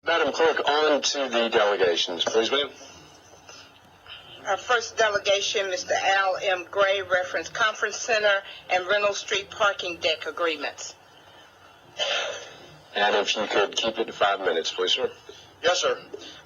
Madam Clerk, on to the delegations. Please, ma'am. Our first delegation, Mr. Al M. Gray, Reference Conference Center and Reynolds Street Parking Deck Agreements. And if you could keep it to 5 minutes, please, sir. Yes, sir.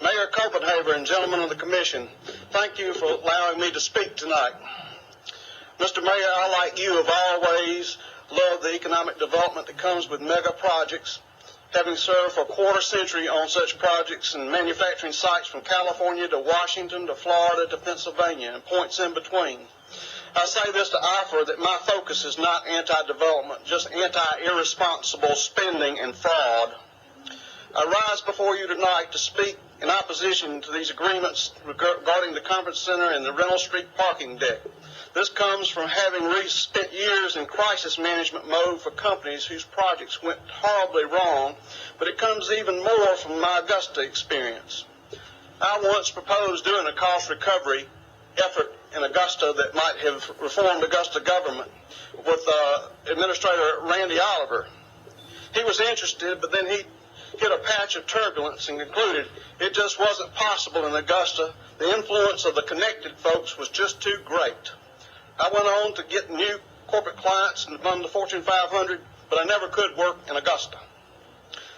Mayor Copenhaver and gentlemen of the Commission, thank you for allowing me to speak tonight. Mr. Mayor, I, like you, have always loved the economic development that comes with mega projects, having served for a quarter century on such projects and manufacturing sites from California to Washington to Florida to Pennsylvania and points in between. I say this to offer that my focus is not anti-development, just anti-irresponsible spending and fraud. I rise before you tonight to speak in opposition to these agreements regarding the conference center and the Reynolds Street parking deck. This comes from having spent years in crisis management mode for companies whose projects went horribly wrong, but it comes even more from my Augusta experience. I once proposed doing a cost recovery effort in Augusta that might have reformed Augusta government with Administrator Randy Oliver. He was interested, but then he hit a patch of turbulence and concluded it just wasn't possible in Augusta. The influence of the connected folks was just too great. I went on to get new corporate clients among the Fortune 500, but I never could work in Augusta.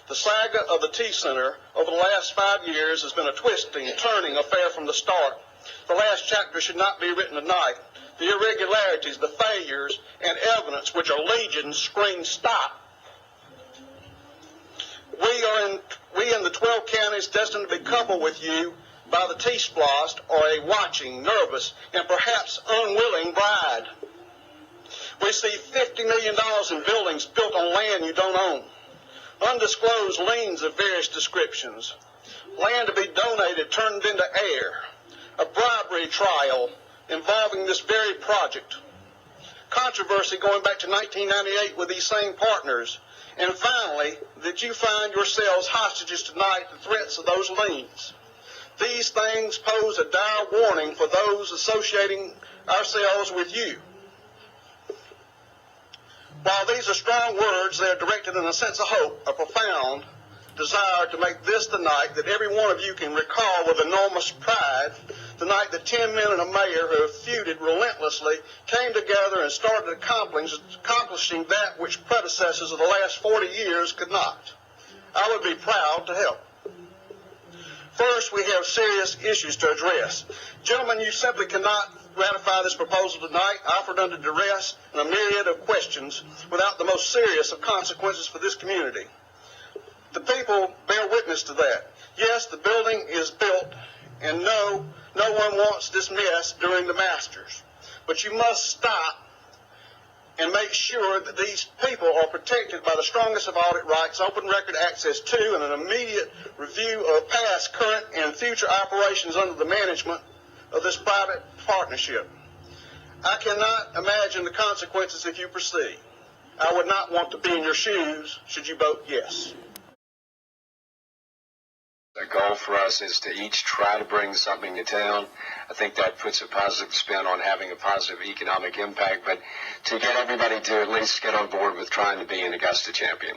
The saga of the T-Center over the last 5 years has been a twisting, turning affair from the start. The last chapter should not be written tonight. The irregularities, the failures, and evidence, which are legion, scream stop. We in the 12 counties destined to be coupled with you by the T-Splost are a watching, nervous, and perhaps unwilling bride. We see $50 million in buildings built on land you don't own, undisclosed liens of various descriptions, land to be donated turned into air, a bribery trial involving this very project, controversy going back to 1998 with these same partners, and finally, that you find yourselves hostages tonight to threats of those liens. These things pose a dire warning for those associating ourselves with you. While these are strong words, they are directed in a sense of hope, a profound desire to make this the night that every one of you can recall with enormous pride, the night that 10 men and a mayor who have feuded relentlessly came together and started accomplishing that which predecessors of the last 40 years could not. I would be proud to help. First, we have serious issues to address. Gentlemen, you simply cannot ratify this proposal tonight, offered under duress and a myriad of questions, without the most serious of consequences for this community. The people bear witness to that. Yes, the building is built, and no one wants this mess during the Masters. But you must stop and make sure that these people are protected by the strongest of audit rights, open record access to, and an immediate review of past, current, and future operations under the management of this private partnership. I cannot imagine the consequences if you proceed. I would not want to be in your shoes should you vote yes. The goal for us is to each try to bring something to town. I think that puts a positive spin on having a positive economic impact, but to get everybody to at least get on board with trying to be an Augusta champion.